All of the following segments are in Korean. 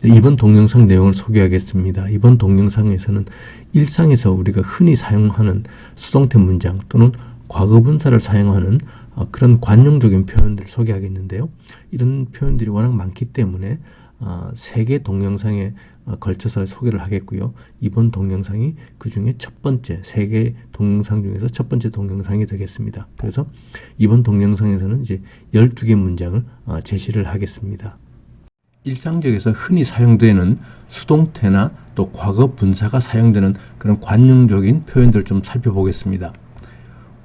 이번 동영상 내용을 소개하겠습니다. 이번 동영상에서는 일상에서 우리가 흔히 사용하는 수동태 문장 또는 과거분사를 사용하는 그런 관용적인 표현들을 소개하겠는데요. 이런 표현들이 워낙 많기 때문에 3개 동영상에 걸쳐서 소개를 하겠고요. 이번 동영상이 그 중에 첫 번째, 3개 동영상 중에서 첫 번째 동영상이 되겠습니다. 그래서 이번 동영상에서는 이제 12개 문장을 제시를 하겠습니다. 일상적에서 흔히 사용되는 수동태나 또 과거 분사가 사용되는 그런 관용적인 표현들을 좀 살펴보겠습니다.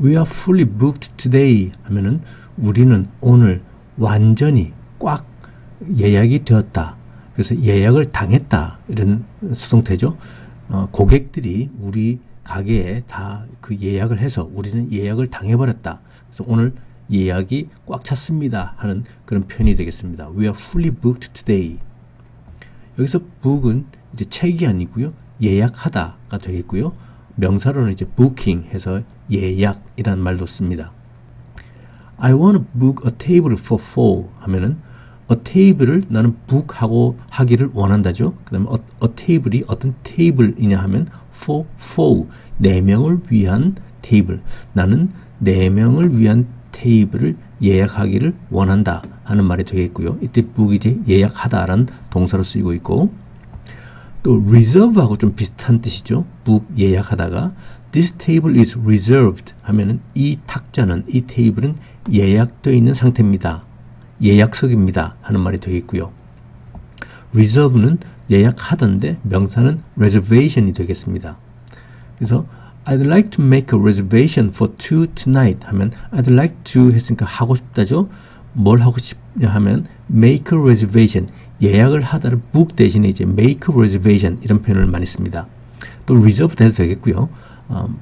We are fully booked today 하면은 우리는 오늘 완전히 꽉 예약이 되었다. 그래서 예약을 당했다. 이런 수동태죠. 고객들이 우리 가게에 다 그 예약을 해서 우리는 예약을 당해버렸다. 그래서 오늘 예약이 꽉 찼습니다 하는 그런 표현이 되겠습니다. We are fully booked today. 여기서 book은 이제 책이 아니고요. 예약하다가 되겠고요. 명사로는 이제 booking 해서 예약이라는 말도 씁니다. I want to book a table for 4 하면은 a table을 나는 book하고 하기를 원한다죠. 그 다음에 a table이 어떤 테이블이냐 하면 for 4명을 위한 테이블. 나는 4명을 위한 테이블을 예약하기를 원한다 하는 말이 되겠고요. 이때 book이 이제 예약하다라는 동사로 쓰이고 있고, 또 reserve하고 좀 비슷한 뜻이죠. book 예약하다가 this table is reserved 하면은 이 탁자는 이 테이블은 예약되어 있는 상태입니다. 예약석입니다 하는 말이 되겠고요. reserve는 예약하던데 명사는 reservation이 되겠습니다. 그래서 I'd like to make a reservation for 2 tonight 하면 I'd like to 했으니까 하고 싶다죠. 뭘 하고 싶냐 하면 make a reservation 예약을 하다를 book 대신에 이제 make a reservation 이런 표현을 많이 씁니다. 또 reserve 해도 되겠고요.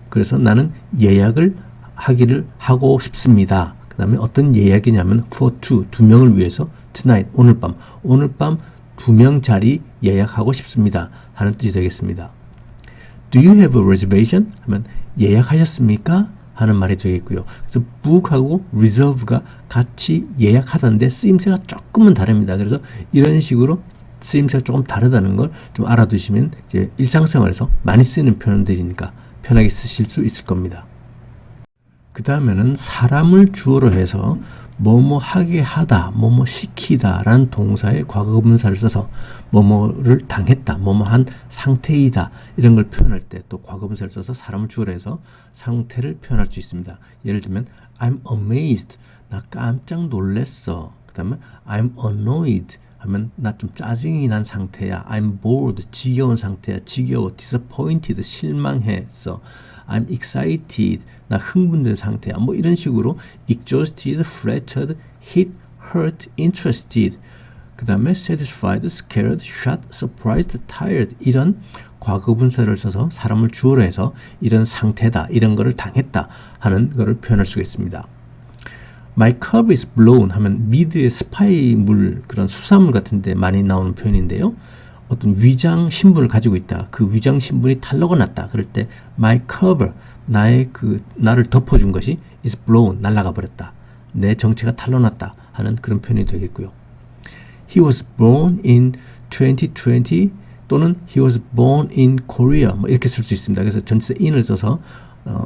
그래서 나는 예약을 하기를 하고 싶습니다. 그 다음에 어떤 예약이냐면 for 2명을 위해서 tonight 오늘 밤 2명 자리 예약하고 싶습니다 하는 뜻이 되겠습니다. Do you have a reservation? 하면 예약하셨습니까? 하는 말이 되겠고요. 그래서 book하고 reserve가 같이 예약하다는데 쓰임새가 조금은 다릅니다. 그래서 이런 식으로 쓰임새가 조금 다르다는 걸 좀 알아두시면 이제 일상생활에서 많이 쓰는 표현들이니까 편하게 쓰실 수 있을 겁니다. 그 다음에는 사람을 주어로 해서 뭐뭐 하게 하다, 뭐뭐 시키다 라는 동사의 과거분사를 써서 뭐뭐를 당했다, 뭐뭐 한 상태이다 이런 걸 표현할 때 또 과거분사를 써서 사람을 주어로 해서 상태를 표현할 수 있습니다. 예를 들면 I'm amazed, 나 깜짝 놀랬어. 그 다음에 I'm annoyed 하면 나 좀 짜증이 난 상태야. I'm bored, 지겨운 상태야. 지겨워. disappointed, 실망했어. I'm excited, 나 흥분된 상태야. 뭐 이런 식으로 exhausted, flattered, hit, hurt, interested, 그 다음에 satisfied, scared, shocked, surprised, tired 이런 과거분사를 써서 사람을 주어로 해서 이런 상태다, 이런 거를 당했다 하는 거를 표현할 수가 있습니다. My cup is blown 하면 미드의 스파이물, 그런 수산물 같은데 많이 나오는 표현인데요. 어떤 위장 신분을 가지고 있다. 그 위장 신분이 탄로가 났다. 그럴 때 my cover, 나를 덮어준 것이 is blown, 날아가 버렸다. 내 정체가 탄로났다 하는 그런 표현이 되겠고요. He was born in 2020 또는 he was born in Korea 뭐 이렇게 쓸 수 있습니다. 그래서 전치사 in을 써서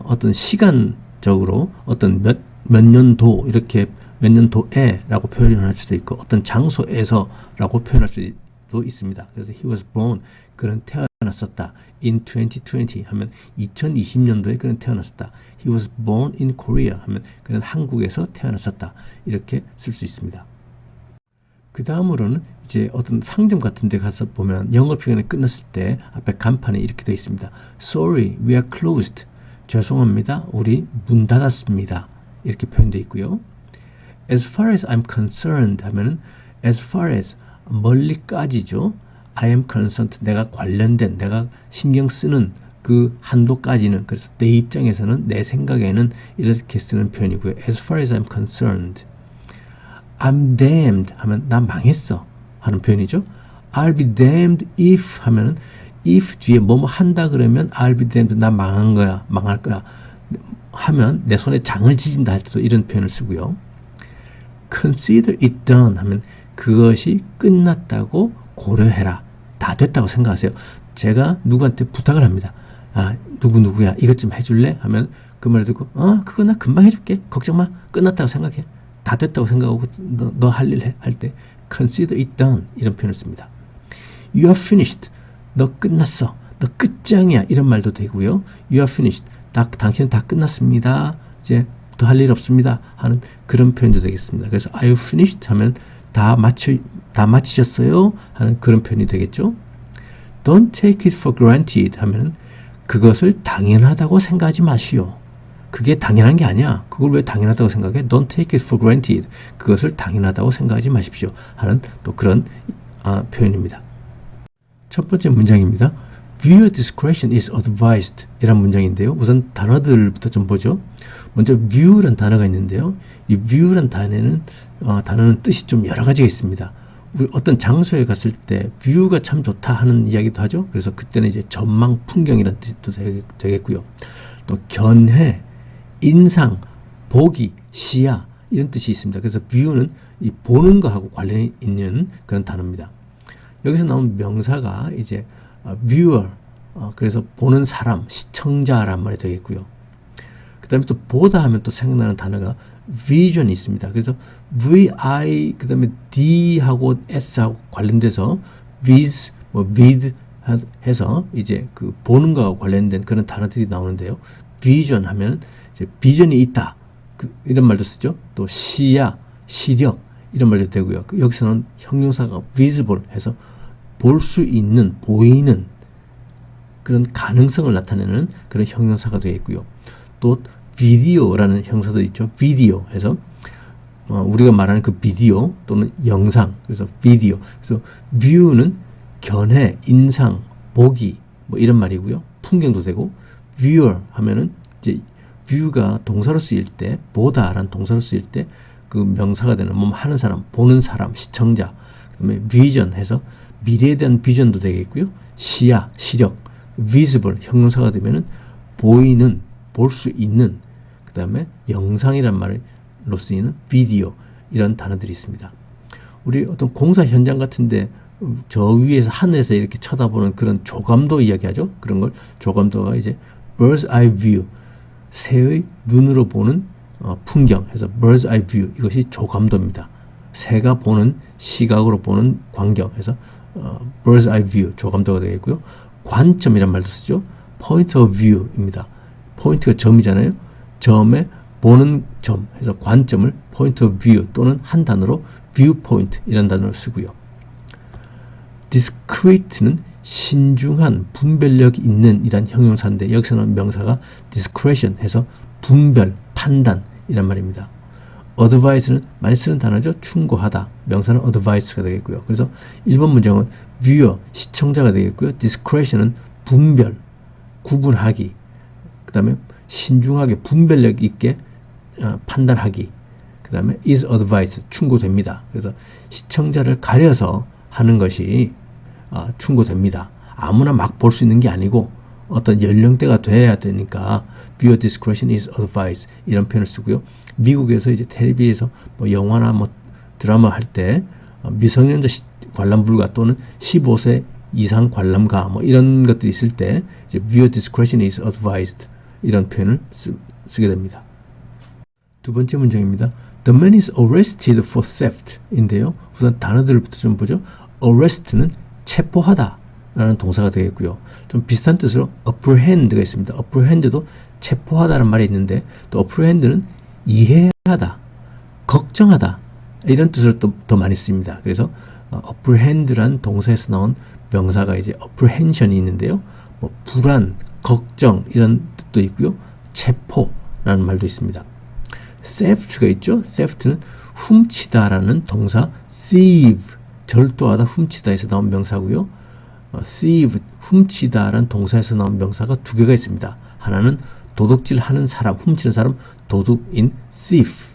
어떤 시간적으로 어떤 몇 년도 이렇게 몇 년도에라고 표현할 수도 있고 어떤 장소에서라고 표현할 수도 있습니다. 그래서 he was born, 그는 태어났었다. in 2020 하면 2020년도에 그는 태어났었다. he was born in Korea 하면 그는 한국에서 태어났었다. 이렇게 쓸 수 있습니다. 그 다음으로는 이제 어떤 상점 같은 데 가서 보면 영업시간이 끝났을 때 앞에 간판에 이렇게 되어 있습니다. Sorry, we are closed. 죄송합니다. 우리 문 닫았습니다. 이렇게 표현되어 있고요. As far as I'm concerned 하면은 as far as 멀리까지죠. I am concerned, 내가 관련된, 내가 신경 쓰는 그 한도까지는, 그래서 내 입장에서는, 내 생각에는 이렇게 쓰는 표현이고요. As far as I'm concerned. I'm damned 하면 나 망했어 하는 표현이죠. I'll be damned if 하면은 if 뒤에 뭐뭐 한다 그러면 I'll be damned, 나 망한 거야, 망할 거야 하면 내 손에 장을 지진다 할 때도 이런 표현을 쓰고요. Consider it done 하면 그것이 끝났다고 고려해라. 다 됐다고 생각하세요. 제가 누구한테 부탁을 합니다. 누구야 이것 좀 해줄래? 하면 그 말 듣고 그거 나 금방 해줄게. 걱정 마. 끝났다고 생각해. 다 됐다고 생각하고 너 할 일 할 때 consider it done 이런 표현을 씁니다. You are finished. 너 끝났어. 너 끝장이야. 이런 말도 되고요. You are finished. 당신은 다 끝났습니다. 이제 더 할 일 없습니다. 하는 그런 표현도 되겠습니다. 그래서 Are you finished? 하면 다 마치셨어요? 하는 그런 표현이 되겠죠. Don't take it for granted 하면 그것을 당연하다고 생각하지 마시오. 그게 당연한 게 아니야. 그걸 왜 당연하다고 생각해? Don't take it for granted. 그것을 당연하다고 생각하지 마십시오. 하는 또 그런 표현입니다. 첫 번째 문장입니다. Viewer discretion is advised 이란 문장인데요. 우선 단어들부터 좀 보죠. 먼저 view라는 단어가 있는데요. 이 view라는 단어는 뜻이 좀 여러 가지가 있습니다. 어떤 장소에 갔을 때 뷰가 참 좋다 하는 이야기도 하죠. 그래서 그때는 이제 전망, 풍경이라는 뜻도 되겠고요. 또 견해, 인상, 보기, 시야 이런 뜻이 있습니다. 그래서 view는 이 보는 거하고 관련이 있는 그런 단어입니다. 여기서 나온 명사가 이제 viewer, 그래서 보는 사람, 시청자란 말이 되겠고요. 그 다음에 또 보다 하면 또 생각나는 단어가 vision이 있습니다. 그래서 vi, 그 다음에 d하고 s하고 관련돼서 with, with 해서 이제 그 보는 거와 관련된 그런 단어들이 나오는데요. vision 하면 이제 비전이 있다. 이런 말도 쓰죠. 또 시야, 시력 이런 말도 되고요. 여기서는 형용사가 visible 해서 볼 수 있는, 보이는 그런 가능성을 나타내는 그런 형용사가 되겠고요. 또 비디오라는 형사도 있죠. 비디오 해서 우리가 말하는 그 비디오 또는 영상, 그래서 비디오. 그래서 view는 견해, 인상, 보기 뭐 이런 말이고요. 풍경도 되고 viewer 하면은 이제 view가 동사로 쓰일 때, 보다라는 동사로 쓰일 때 그 명사가 되는 하는 사람, 보는 사람, 시청자. 그다음에 vision 해서 미래에 대한 비전도 되겠고요. 시야, 시력, visible 형용사가 되면은 보이는, 볼 수 있는, 그 다음에 영상이란 말로 쓰이는 비디오 이런 단어들이 있습니다. 우리 어떤 공사 현장 같은데 저 위에서 하늘에서 이렇게 쳐다보는 그런 조감도 이야기하죠. 그런 걸 조감도가 이제 bird's eye view, 새의 눈으로 보는 풍경 해서 bird's eye view 이것이 조감도입니다. 새가 보는 시각으로 보는 광경 해서 bird's eye view 조감도가 되겠고요. 관점이란 말도 쓰죠. point of view입니다. 포인트가 점이잖아요. 점에 보는 점 해서 관점을 point of view 또는 한 단어로 viewpoint 이런 단어를 쓰고요. discrete는 신중한, 분별력 있는 이란 형용사인데 여기서는 명사가 discretion 해서 분별, 판단 이란 말입니다. advise는 많이 쓰는 단어죠. 충고하다. 명사는 advice가 되겠고요. 그래서 1번 문장은 viewer, 시청자가 되겠고요. discretion은 분별, 구분하기. 그 다음에 신중하게 분별력 있게 판단하기. 그 다음에 is advised, 충고됩니다. 그래서 시청자를 가려서 하는 것이 충고됩니다. 아무나 막 볼 수 있는 게 아니고 어떤 연령대가 돼야 되니까 viewer discretion is advised 이런 표현을 쓰고요. 미국에서 이제 텔레비에서 뭐 영화나 뭐 드라마 할 때 미성년자 관람 불가 또는 15세 이상 관람가 뭐 이런 것들이 있을 때 이제 viewer discretion is advised 이런 표현을 쓰게 됩니다. 두 번째 문장입니다. The man is arrested for theft 인데요. 우선 단어들부터 좀 보죠. arrest는 체포하다 라는 동사가 되겠고요. 좀 비슷한 뜻으로 apprehend가 있습니다. apprehend도 체포하다는 말이 있는데 또 apprehend는 이해하다, 걱정하다 이런 뜻으로 또 더 많이 씁니다. 그래서 apprehend란 동사에서 나온 명사가 이제 apprehension이 있는데요. 뭐 불안, 걱정 이런 뜻도 있고요. 체포라는 말도 있습니다. theft가 있죠. theft는 훔치다라는 동사 thieve, 절도하다, 훔치다에서 나온 명사고요. thieve, 훔치다라는 동사에서 나온 명사가 두 개가 있습니다. 하나는 도둑질하는 사람, 훔치는 사람, 도둑인 thief.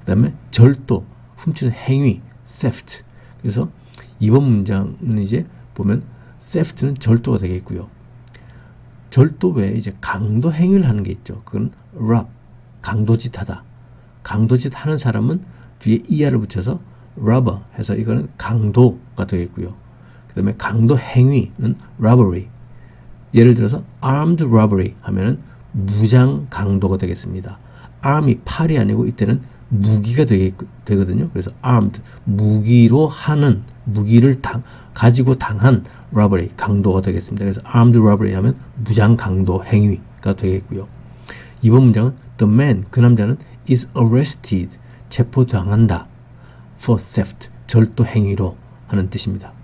그 다음에 절도, 훔치는 행위, theft. 그래서 이번 문장은 이제 보면 theft는 절도가 되겠고요. 절도 외에 이제 강도 행위를 하는 게 있죠. 그건 rob, 강도짓 하다. 강도짓 하는 사람은 뒤에 er를 붙여서 robber 해서 이거는 강도가 되겠고요. 그 다음에 강도 행위는 robbery. 예를 들어서 armed robbery 하면은 무장 강도가 되겠습니다. arm이 팔이 아니고 이때는 무기가 되거든요. 그래서 armed, 무기로 하는, 무기를 가지고 당한 robbery, 강도가 되겠습니다. 그래서 armed robbery 하면 무장 강도 행위가 되겠고요. 이번 문장은 the man, 그 남자는 is arrested, 체포당한다. for theft, 절도 행위로 하는 뜻입니다.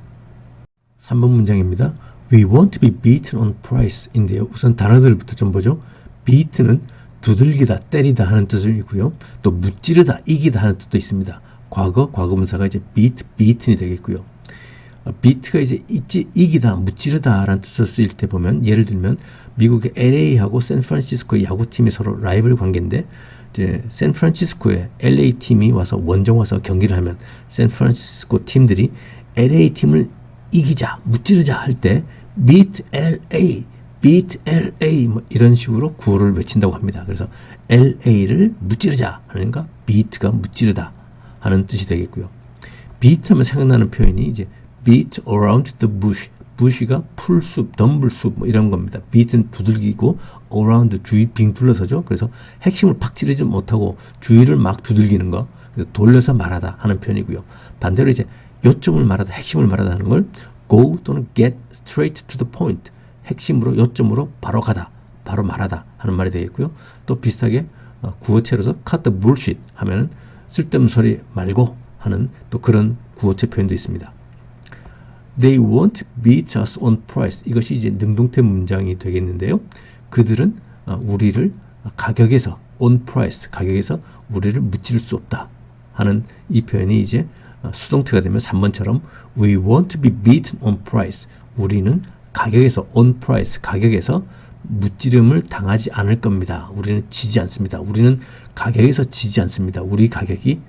3번 문장입니다. We won't be beaten on price인데요. 우선 단어들부터 좀 보죠. beat는 두들기다, 때리다 하는 뜻이고요. 또 무찌르다, 이기다 하는 뜻도 있습니다. 과거분사가 이제 beaten이 되겠고요. beat가 이제 이기다, 무찌르다 라는 뜻을 쓰일 때 보면, 예를 들면 미국의 LA하고 샌프란시스코의 야구팀이 서로 라이벌 관계인데, 이제 샌프란시스코에 LA 팀이 와서 원정 와서 경기를 하면 샌프란시스코 팀들이 LA 팀을 이기자, 무찌르자 할 때 beat LA, beat LA 뭐 이런 식으로 구호를 외친다고 합니다. 그래서 LA를 무찌르자 하니까 beat가 무찌르다 하는 뜻이 되겠고요. beat 하면 생각나는 표현이 이제 beat around the bush, bush가 풀숲, 덤불숲 뭐 이런 겁니다. beat는 두들기고 around 주위 빙 둘러서죠. 그래서 핵심을 팍 찌르지 못하고 주위를 막 두들기는 거, 그래서 돌려서 말하다 하는 표현이고요. 반대로 이제 요점을 말하다, 핵심을 말하다 하는 걸 go 또는 get straight to the point, 핵심으로, 요점으로 바로 가다, 바로 말하다 하는 말이 되겠고요. 또 비슷하게 구어체로서 cut the bullshit 하면은 쓸데없는 소리 말고 하는 또 그런 구어체 표현도 있습니다. They won't beat us on price. 이것이 이제 능동태 문장이 되겠는데요. 그들은 우리를 가격에서, on price, 가격에서 우리를 무찌를 수 없다 하는 이 표현이 이제 수동태가 되면 3번처럼 we won't be beaten on price. 우리는 가격에서, on price, 가격에서 무찌름을 당하지 않을 겁니다. 우리는 지지 않습니다. 우리는 가격에서 지지 않습니다. 우리 가격이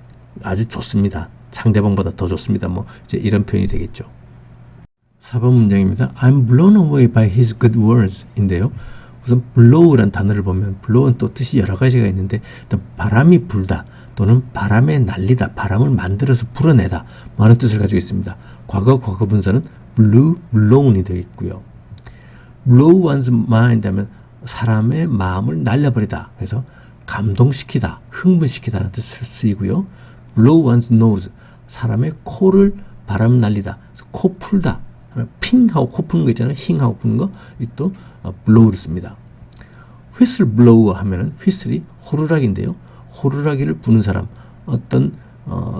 아주 좋습니다. 상대방보다 더 좋습니다. 뭐 이제 이런 표현이 되겠죠. 4번 문장입니다. I'm blown away by his good words 인데요. 우선 blow란 단어를 보면 blow는 또 뜻이 여러 가지가 있는데, 일단 바람이 불다 또는 바람에 날리다, 바람을 만들어서 불어내다 뭐 하는 뜻을 가지고 있습니다. 과거분사는 blew, blown이 되겠고요. blow one's mind 하면 사람의 마음을 날려버리다, 그래서 감동시키다, 흥분시키다 하는 뜻을 쓰이고요. blow one's nose, 사람의 코를 바람 날리다, 코 풀다, 핑하고 코 푸는 거 있잖아요. 힝하고 푸는 거, 또 blow를 씁니다. whistle blower 하면은 휘슬이 호루라기인데요. 호루라기를 부는 사람, 어떤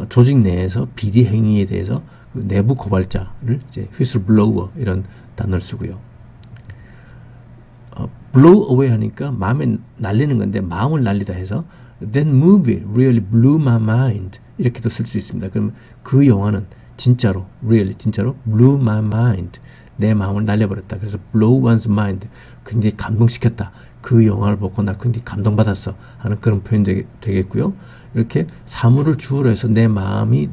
조직 내에서 비리 행위에 대해서 그 내부 고발자를 이제 whistle blower 이런 단어를 쓰고요. blow away 하니까 마음에 날리는 건데, 마음을 날리다 해서 that movie really blew my mind 이렇게도 쓸 수 있습니다. 그러면 그 영화는 진짜로, really, 진짜로 blew my mind, 내 마음을 날려버렸다. 그래서 blow one's mind, 굉장히 감동시켰다. 그 영화를 보고 나 굉장히 감동받았어 하는 그런 표현 되겠고요. 이렇게 사물을 주어로 해서 내 마음을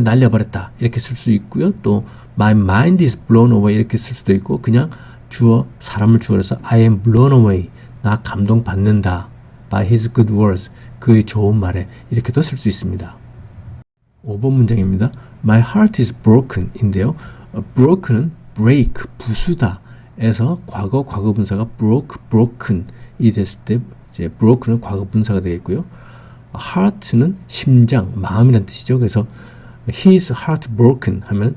날려버렸다 이렇게 쓸 수 있고요. 또 my mind is blown away 이렇게 쓸 수도 있고, 그냥 사람을 주어로 해서 I am blown away, 나 감동받는다 by his good words, 그의 좋은 말에 이렇게도 쓸 수 있습니다. 5번 문장입니다. My heart is broken 인데요. broken은 break, 부수다 에서 과거분사가 broken 이 됐을 때 이제 broken은 과거분사가 되겠고요. heart는 심장, 마음이라는 뜻이죠. 그래서 his heart broken 하면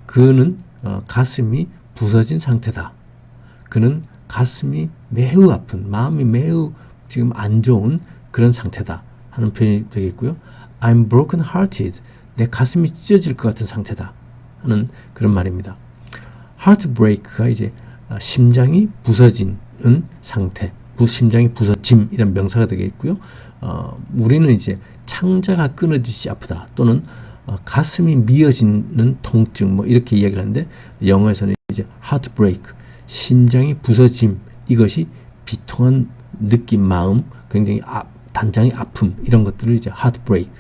그는 가슴이 부서진 상태다. 그는 가슴이 매우 아픈, 마음이 매우 지금 안 좋은 그런 상태다 하는 표현이 되겠고요. I'm broken hearted, 내 가슴이 찢어질 것 같은 상태다 하는 그런 말입니다. heartbreak가 이제 심장이 부서지는 상태, 심장이 부서짐 이런 명사가 되겠고요. 우리는 이제 창자가 끊어지듯이 아프다 또는 가슴이 미어지는 통증 뭐 이렇게 이야기를 하는데, 영어에서는 이제 heartbreak, 심장이 부서짐, 이것이 비통한 느낌, 마음, 굉장히 단장의 아픔 이런 것들을 이제 heartbreak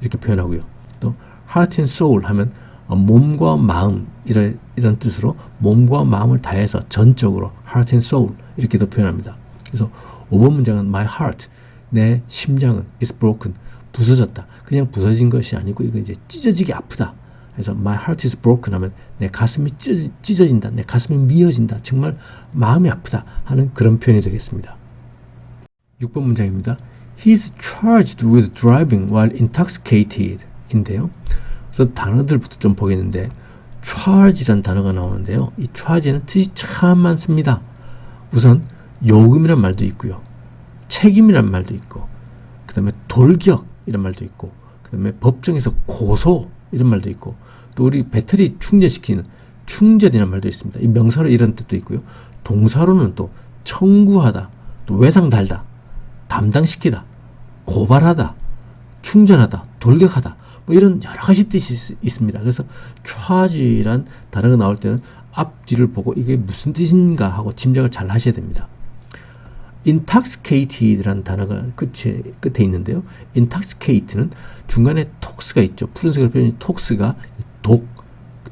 이렇게 표현하고요. 또 heart and soul 하면 몸과 마음 이런 뜻으로 몸과 마음을 다해서 전적으로 heart and soul 이렇게도 표현합니다. 그래서 5번 문장은 my heart, 내 심장은 is broken, 부서졌다. 그냥 부서진 것이 아니고 이거 이제 찢어지게 아프다 그래서 my heart is broken 하면 내 가슴이 찢어진다, 내 가슴이 미어진다, 정말 마음이 아프다 하는 그런 표현이 되겠습니다. 6번 문장입니다. He is charged with driving while intoxicated 인데요. 그래서 단어들부터 좀 보겠는데 charge란 단어가 나오는데요. 이 charge는 뜻이 참 많습니다. 우선 요금이란 말도 있고요. 책임이란 말도 있고, 그 다음에 돌격 이런 말도 있고, 그 다음에 법정에서 고소 이런 말도 있고, 또 우리 배터리 충전시키는 충전이라는 말도 있습니다. 이 명사로 이런 뜻도 있고요. 동사로는 또 청구하다, 또 외상 달다, 담당시키다, 고발하다, 충전하다, 돌격하다, 뭐 이런 여러 가지 뜻이 있습니다. 그래서 charge란 단어가 나올 때는 앞뒤를 보고 이게 무슨 뜻인가 하고 짐작을 잘 하셔야 됩니다. intoxicated라는 단어가 끝에 있는데요. intoxicate는 중간에 tox가 있죠. 푸른색으로 표현한 tox가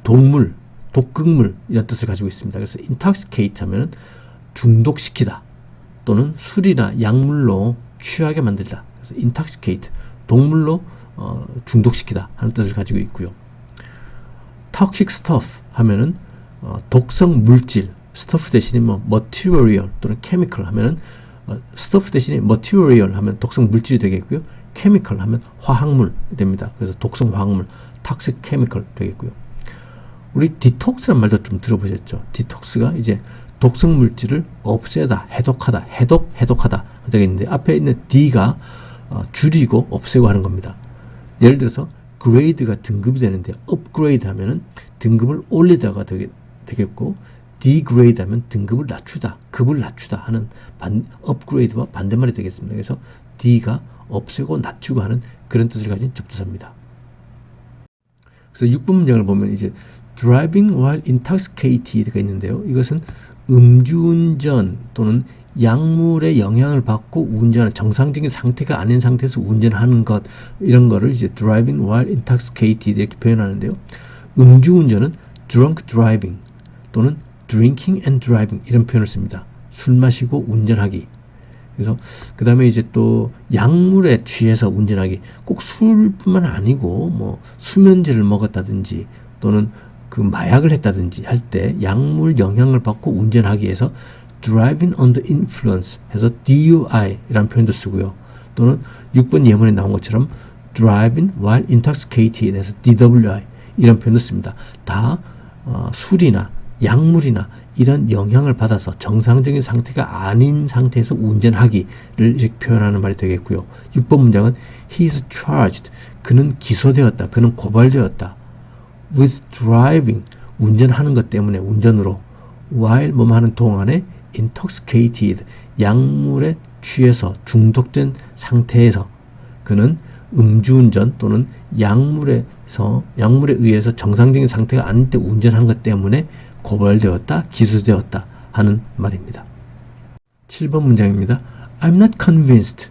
독물, 독극물 이런 뜻을 가지고 있습니다. 그래서 intoxicate 하면은 중독시키다 또는 술이나 약물로 취하게 만들다. 그래서 intoxicate, 독물로 중독시키다 하는 뜻을 가지고 있고요. toxic stuff 하면은 독성 물질, stuff 대신에 뭐 material 또는 chemical 하면은 stuff 대신에 material 하면 독성 물질이 되겠고요. chemical 하면 화학물 됩니다. 그래서 독성 화학물, toxic chemical 되겠고요. 우리 detox라는 말도 좀 들어보셨죠? detox가 이제 독성 물질을 없애다, 해독하다, 해독하다 되겠는데 앞에 있는 D가 줄이고 없애고 하는 겁니다. 예를 들어서 grade가 등급이 되는데 upgrade 하면은 등급을 올리다가 되겠고 degrade 하면 등급을 낮추다, 급을 낮추다 하는 upgrade와 반대말이 되겠습니다. 그래서 D가 없애고 낮추고 하는 그런 뜻을 가진 접두사입니다. 그래서 6번 문장을 보면 이제 driving while intoxicated가 있는데요. 이것은 음주운전 또는 약물의 영향을 받고 운전하는 정상적인 상태가 아닌 상태에서 운전하는 것, 이런 거를 이제 driving while intoxicated 이렇게 표현하는데요. 음주운전은 drunk driving 또는 drinking and driving 이런 표현을 씁니다. 술 마시고 운전하기. 그래서 그 다음에 이제 또 약물에 취해서 운전하기. 꼭 술뿐만 아니고 뭐 수면제를 먹었다든지 또는 그 마약을 했다든지 할 때 약물 영향을 받고 운전하기 위해서 driving under influence 해서 DUI라는 표현도 쓰고요. 또는 6번 예문에 나온 것처럼 driving while intoxicated 해서 DWI 이런 표현도 씁니다. 다 술이나 약물이나 이런 영향을 받아서 정상적인 상태가 아닌 상태에서 운전하기를 이렇게 표현하는 말이 되겠고요. 6번 문장은 he is charged. 그는 기소되었다. 그는 고발되었다. with driving. 운전하는 것 때문에 운전으로 while 뭐뭐 하는 동안에 intoxicated. 약물에 취해서 중독된 상태에서 그는 음주운전 또는 약물에 의해서 정상적인 상태가 아닐 때 운전한 것 때문에 고발되었다, 기소되었다 하는 말입니다. 7번 문장입니다. I'm not convinced.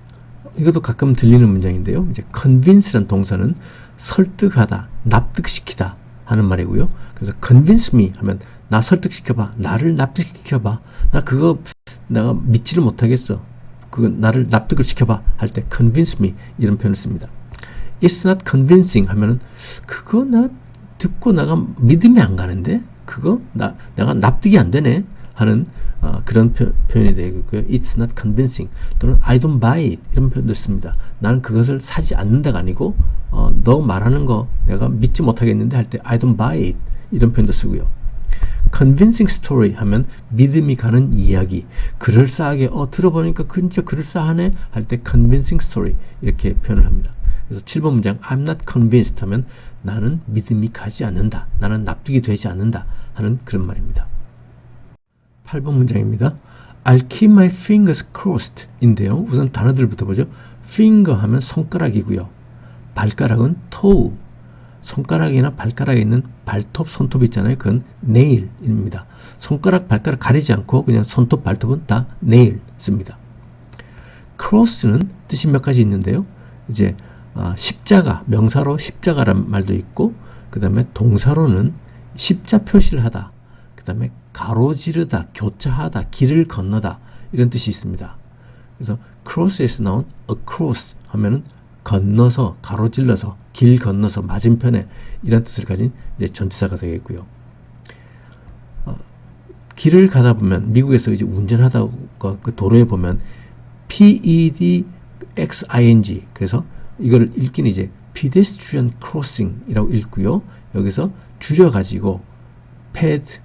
이것도 가끔 들리는 문장인데요. 이제 convince란 동사는 설득하다, 납득시키다 하는 말이고요. 그래서 convince me 하면 나 설득시켜봐, 나를 납득시켜봐, 내가 믿지를 못하겠어, 나를 납득을 시켜봐 할 때 convince me 이런 표현을 씁니다. It's not convincing 하면은 그거 나 듣고 내가 믿음이 안 가는데 내가 납득이 안 되네 하는 그런 표현이 되겠고요. It's not convincing 또는 I don't buy it 이런 표현도 씁니다. 나는 그것을 사지 않는다가 아니고 너 말하는 거 내가 믿지 못하겠는데 할 때 I don't buy it 이런 표현도 쓰고요. convincing story 하면 믿음이 가는 이야기, 그럴싸하게 들어보니까 진짜 그럴싸하네 할 때 convincing story 이렇게 표현을 합니다. 그래서 7번 문장 I'm not convinced 하면 나는 믿음이 가지 않는다, 나는 납득이 되지 않는다 하는 그런 말입니다. 8번 문장입니다. I'll keep my fingers crossed 인데요. 우선 단어들부터 보죠. finger 하면 손가락이고요. 발가락은 toe. 손가락이나 발가락에 있는 발톱, 손톱 있잖아요. 그건 nail입니다. 손가락, 발가락 가리지 않고 그냥 손톱, 발톱은 다 nail 씁니다. cross는 뜻이 몇 가지 있는데요. 이제 십자가, 명사로 십자가란 말도 있고, 그 다음에 동사로는 십자 표시를 하다, 그 다음에 가로지르다, 교차하다, 길을 건너다 이런 뜻이 있습니다. 그래서 cross에서 나온 across 하면은 건너서, 가로질러서, 길 건너서, 맞은편에 이런 뜻을 가진 이제 전치사가 되겠고요. 길을 가다 보면 미국에서 이제 운전하다가 그 도로에 보면 PEDXING 그래서 이걸 읽기는 이제 pedestrian crossing이라고 읽고요. 여기서 줄여가지고 ped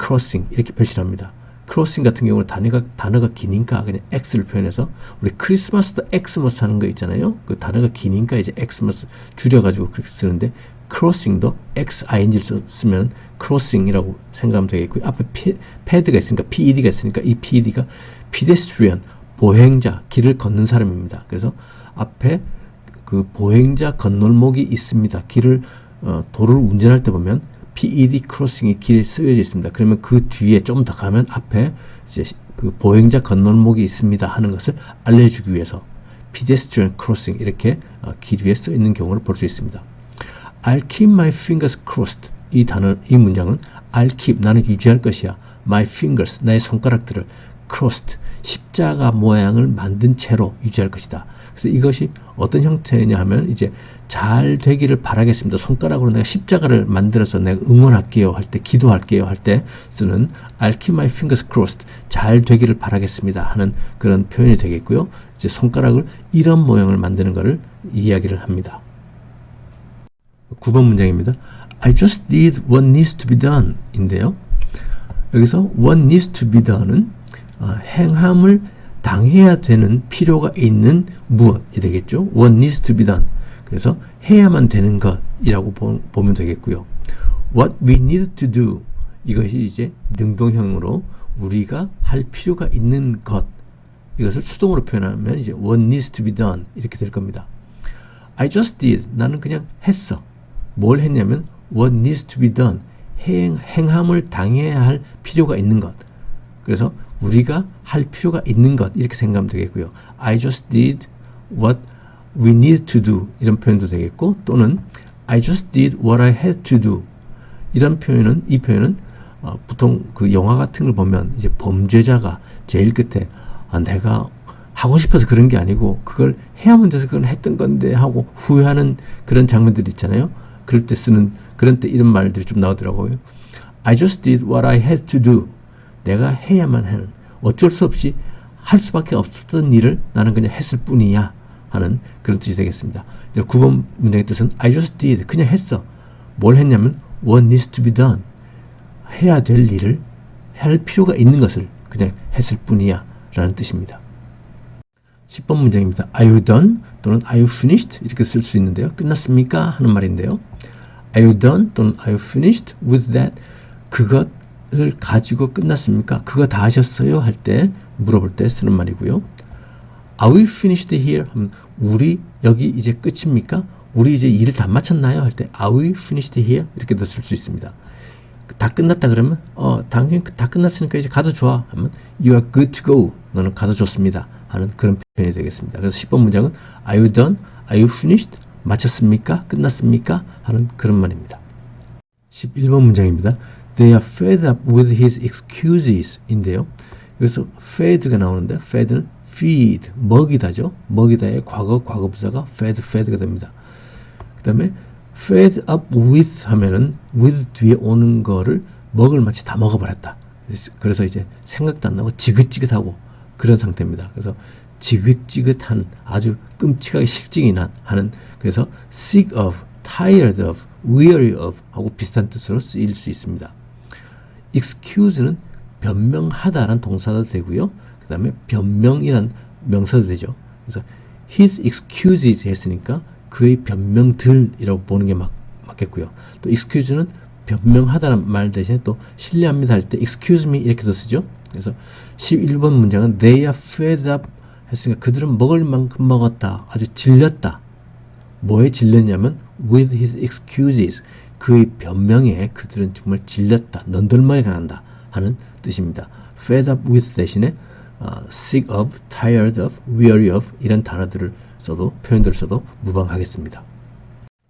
crossing 이렇게 표시를 합니다. 크로싱 같은 경우는 단어가 기니까 그냥 X를 표현해서 우리 크리스마스도 엑스머스 하는 거 있잖아요. 그 단어가 기니까 이제 엑스머스 줄여가지고 그렇게 쓰는데 크로싱도 XING를 쓰면 크로싱이라고 생각하면 되겠고요. 앞에 패드가 있으니까 PED가 있으니까 이 PED가 pedestrian 보행자 길을 걷는 사람입니다. 그래서 앞에 그 보행자 건널목이 있습니다. 길을 도로를 운전할 때 보면 PED 크로싱이 길에 쓰여져 있습니다. 그러면 그 뒤에 좀 더 가면 앞에 이제 그 보행자 건널목이 있습니다 하는 것을 알려주기 위해서 pedestrian crossing 이렇게 길 위에 써 있는 경우를 볼 수 있습니다. I'll keep my fingers crossed 이 문장은 I'll keep 나는 유지할 것이야 my fingers 나의 손가락들을 crossed 십자가 모양을 만든 채로 유지할 것이다. 그래서 이것이 어떤 형태냐 하면 이제 잘 되기를 바라겠습니다. 손가락으로 내가 십자가를 만들어서 내가 응원할게요 할 때, 기도할게요 할 때 쓰는 I'll keep my fingers crossed. 잘 되기를 바라겠습니다 하는 그런 표현이 되겠고요. 이제 손가락을 이런 모양을 만드는 것을 이야기를 합니다. 9번 문장입니다. I just did what needs to be done 인데요. 여기서 what needs to be done은 행함을 당해야 되는 필요가 있는 무엇이 되겠죠. What needs to be done. 그래서 해야만 되는 것이라고 보면 되겠고요. What we need to do. 이것이 이제 능동형으로 우리가 할 필요가 있는 것. 이것을 수동으로 표현하면 이제 what needs to be done 이렇게 될 겁니다. I just did. 나는 그냥 했어. 뭘 했냐면 what needs to be done. 행함을 당해야 할 필요가 있는 것. 그래서 우리가 할 필요가 있는 것 이렇게 생각하면 되겠고요. I just did what we need to do 이런 표현도 되겠고 또는 I just did what I had to do 이런 표현은 이 표현은 보통 그 영화 같은 걸 보면 이제 범죄자가 제일 끝에 내가 하고 싶어서 그런 게 아니고 그걸 해야만 돼서 그건 했던 건데 하고 후회하는 그런 장면들이 있잖아요. 그럴 때 쓰는 그런 때 이런 말들이 좀 나오더라고요. I just did what I had to do. 내가 해야만 하는 어쩔 수 없이 할 수밖에 없었던 일을 나는 그냥 했을 뿐이야 하는 그런 뜻이 되겠습니다. 9번 문장의 뜻은 I just did 그냥 했어. 뭘 했냐면 what needs to be done 해야 될 일을 할 필요가 있는 것을 그냥 했을 뿐이야 라는 뜻입니다. 10번 문장입니다. Are you done? 또는 Are you finished? 이렇게 쓸 수 있는데요. 끝났습니까? 하는 말인데요. Are you done? 또는 Are you finished with that? 그것을 가지고 끝났습니까? 그거 다 하셨어요? 할 때 물어볼 때 쓰는 말이고요. Are we finished here? 하면 우리 여기 이제 끝입니까? 우리 이제 일을 다 마쳤나요? 할 때 Are we finished here? 이렇게도 쓸 수 있습니다. 다 끝났다 그러면 당연히 다 끝났으니까 이제 가도 좋아 하면 You are good to go. 너는 가도 좋습니다. 하는 그런 표현이 되겠습니다. 그래서 10번 문장은 Are you done? Are you finished? 마쳤습니까? 끝났습니까? 하는 그런 말입니다. 11번 문장입니다. They are fed up with his excuses 인데요. 여기서 fed가 나오는데 fed는 feed, 먹이다죠. 먹이다의 과거부사가 fed가 됩니다. 그 다음에 fed up with 하면은 with 뒤에 오는 거를 먹을 만치 다 먹어버렸다. 그래서 이제 생각도 안 나고 지긋지긋하고 그런 상태입니다. 그래서 지긋지긋한 아주 끔찍하게 실증이 하는 그래서 sick of, tired of, weary of 하고 비슷한 뜻으로 쓰일 수 있습니다. excuse는 변명하다라는 동사도 되고요. 그 다음에 변명이란 명사도 되죠. 그래서 his excuses 했으니까 그의 변명들이라고 보는 게 맞겠고요. 또 excuse는 변명하다는 말 대신에 또 신뢰합니다 할 때 excuse me 이렇게도 쓰죠. 그래서 11번 문장은 they are fed up 했으니까 그들은 먹을 만큼 먹었다. 아주 질렸다. 뭐에 질렸냐면 with his excuses 그의 변명에 그들은 정말 질렸다. 넌덜머리가 난다 하는 뜻입니다. fed up with 대신에 sick of, tired of, weary of 이런 단어들을 써도 표현들을 써도 무방하겠습니다.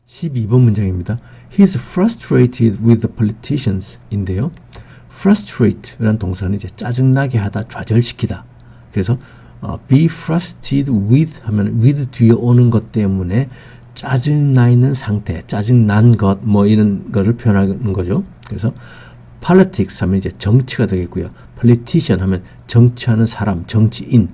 12번 문장입니다. He's frustrated with the politicians 인데요. frustrate라는 동사는 이제 짜증나게 하다, 좌절시키다. 그래서 be frustrated with 하면 with 뒤에 오는 것 때문에 짜증나 있는 상태, 짜증난 것, 뭐 이런 거를 표현하는 거죠. 그래서 politics 하면 이제 정치가 되겠고요. politician 하면 정치하는 사람, 정치인.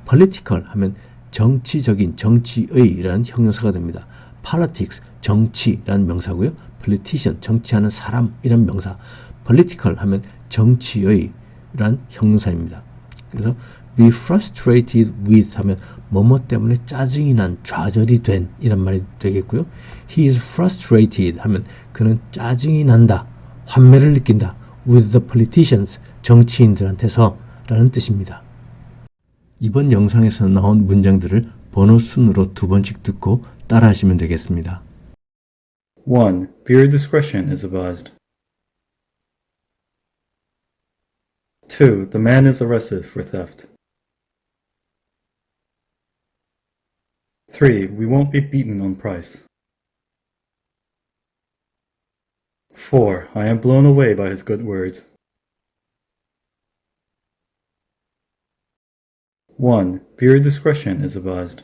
political 하면 정치적인, 정치의라는 형용사가 됩니다. politics, 정치라는 명사고요. politician, 정치하는 사람이라는 명사. political 하면 정치의라는 형용사입니다. 그래서 be frustrated with 하면 뭐뭐 때문에 짜증이 난, 좌절이 된 이란 말이 되겠고요. He is frustrated 하면 그는 짜증이 난다, 환멸을 느낀다. with the politicians, 정치인들한테서 라는 뜻입니다. 이번 영상에서 나온 문장들을 번호 순으로 두 번씩 듣고 따라 하시면 되겠습니다. 1. Viewer discretion is advised. 2. The man is arrested for theft. 3. We won't be beaten on price. 4. I am blown away by his good words. 1. Viewer discretion is advised.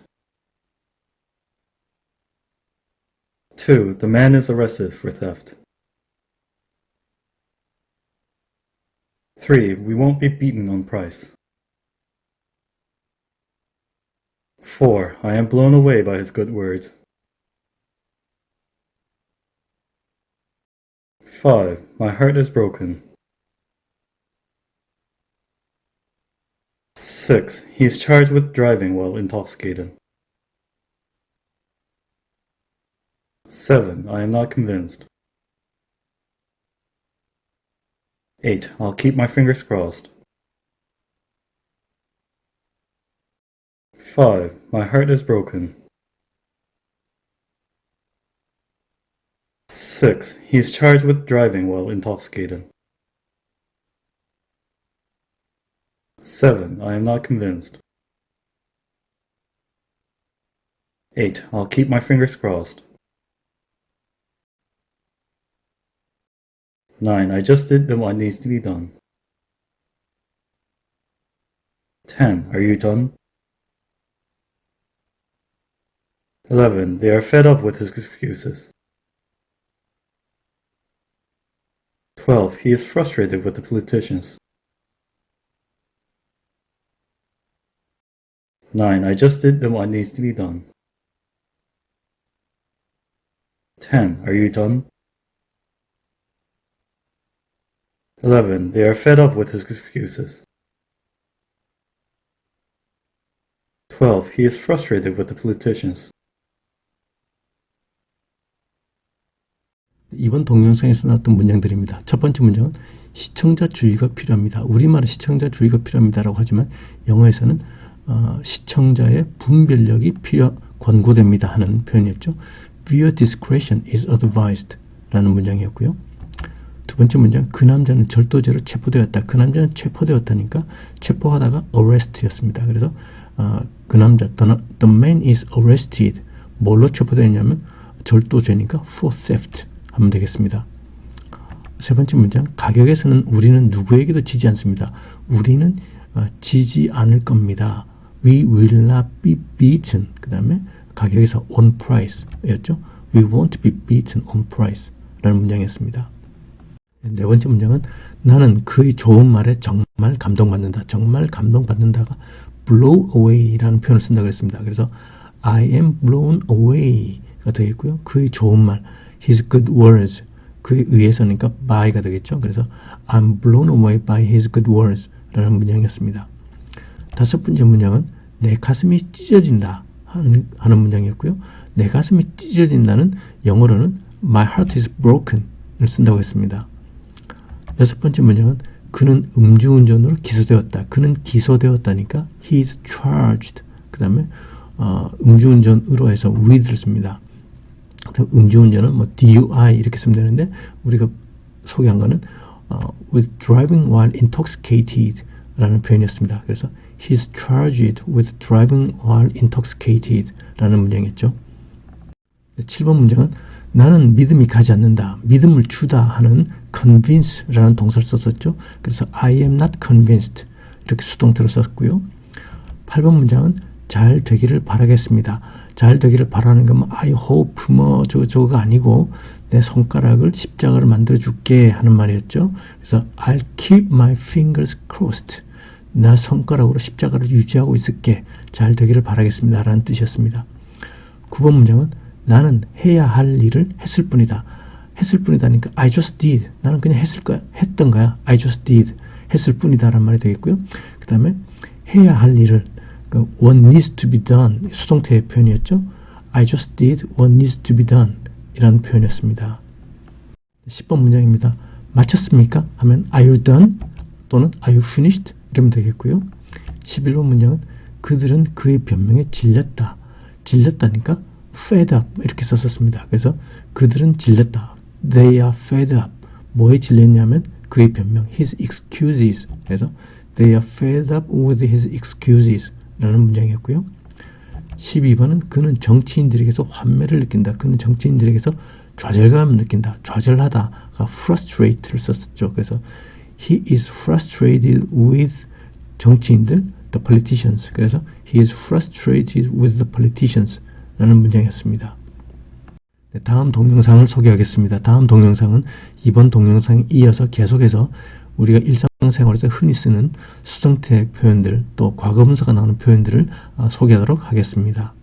2. The man is arrested for theft. 3. We won't be beaten on price. 4. I am blown away by his good words. 5. My heart is broken. 6. He is charged with driving while intoxicated. 7. I am not convinced. 8. I'll keep my fingers crossed. 5. My heart is broken. 6. He is charged with driving while intoxicated. 7. I am not convinced. 8. I'll keep my fingers crossed. 9. I just did what needs to be done. 10. Are you done? 11. They are fed up with his excuses. 12. He is frustrated with the politicians. 9. I just did what needs to be done. 10. Are you done? 11. They are fed up with his excuses. 12. He is frustrated with the politicians. 이번 동영상에서 나왔던 문장들입니다. 첫 번째 문장은 시청자 주의가 필요합니다. 우리말은 시청자 주의가 필요합니다라고 하지만 영어에서는 시청자의 분별력이 권고됩니다 하는 표현이었죠. Viewer discretion is advised 라는 문장이었고요. 두 번째 문장, 그 남자는 절도죄로 체포되었다. 그 남자는 체포되었다니까 체포하다가 arrest였습니다. 그래서 그 남자, the man is arrested. 뭘로 체포되었냐면 절도죄니까 for theft 하면 되겠습니다. 세 번째 문장, 가격에서는 우리는 누구에게도 지지 않습니다. 우리는 지지 않을 겁니다. We will not be beaten. 그 다음에 가격에서 on price 였죠. We won't be beaten on price 라는 문장이었습니다. 네 번째 문장은 나는 그의 좋은 말에 정말 감동받는다. 정말 감동받는다가 blow away 라는 표현을 쓴다고 했습니다. 그래서 I am blown away가 되겠고요. 그의 좋은 말, his good words, 그에 의해서니까 by가 되겠죠. 그래서 I'm blown away by his good words 라는 문장이었습니다. 다섯 번째 문장은 내 가슴이 찢어진다 하는 문장이었고요. 내 가슴이 찢어진다는 영어로는 my heart is broken 을 쓴다고 했습니다. 여섯 번째 문장은 그는 음주운전으로 기소되었다. 그는 기소되었다니까 he is charged. 그 다음에 음주운전으로 해서 with를 씁니다. 음주운전은 뭐 DUI 이렇게 쓰면 되는데 우리가 소개한 거는 with driving while intoxicated 라는 표현이었습니다. 그래서 he is charged with driving while intoxicated 라는 문장이었죠. 7번 문장은 나는 믿음이 가지 않는다. 믿음을 주다 하는 convince라는 동사를 썼었죠. 그래서 I am not convinced 이렇게 수동태로 썼고요. 8번 문장은 잘 되기를 바라겠습니다. 잘 되기를 바라는 건 I hope 저거가 아니고 내 손가락을 십자가를 만들어 줄게 하는 말이었죠. 그래서 I'll keep my fingers crossed. 나 손가락으로 십자가를 유지하고 있을게. 잘 되기를 바라겠습니다. 라는 뜻이었습니다. 9번 문장은 나는 해야 할 일을 했을 뿐이다. 했을 뿐이다니까 I just did. 나는 그냥 했던 거야. I just did. 했을 뿐이다 라는 말이 되겠고요. 그 다음에 해야 할 일을 what needs to be done 수동태의 표현이었죠. I just did what needs to be done 이라는 표현이었습니다. 10번 문장입니다. 마쳤습니까? 하면 Are you done? 또는 Are you finished? 이러면 되겠고요. 11번 문장은 그들은 그의 변명에 질렸다. 질렸다니까 fed up 이렇게 썼었습니다. 그래서 그들은 질렸다. They are fed up. 뭐에 질렸냐면 그의 변명 his excuses. 그래서 They are fed up with his excuses 라는 문장이었고요. 12번은 그는 정치인들에게서 환멸을 느낀다. 그는 정치인들에게서 좌절감을 느낀다. 좌절하다가 frustrate를 썼었죠. 그래서 he is frustrated with 정치인들, the politicians. 그래서 he is frustrated with the politicians 라는 문장이었습니다. 네, 다음 동영상을 소개하겠습니다. 다음 동영상은 이번 동영상에 이어서 계속해서 우리가 일상생활에서 흔히 쓰는 수동태 표현들 또 과거분사가 나오는 표현들을 소개하도록 하겠습니다.